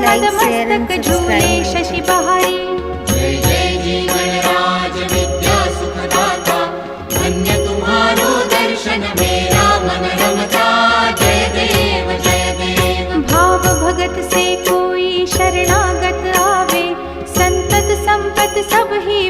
पद मस्तक झूले शशि बहारी। जय जय जीवन राज विद्या सुखदाता, धन्य तुम्हारो दर्शन मेरा मन रमता। जय देव जय देव। भाव भगत से कोई शरणागत आवे, संतत संपत सब ही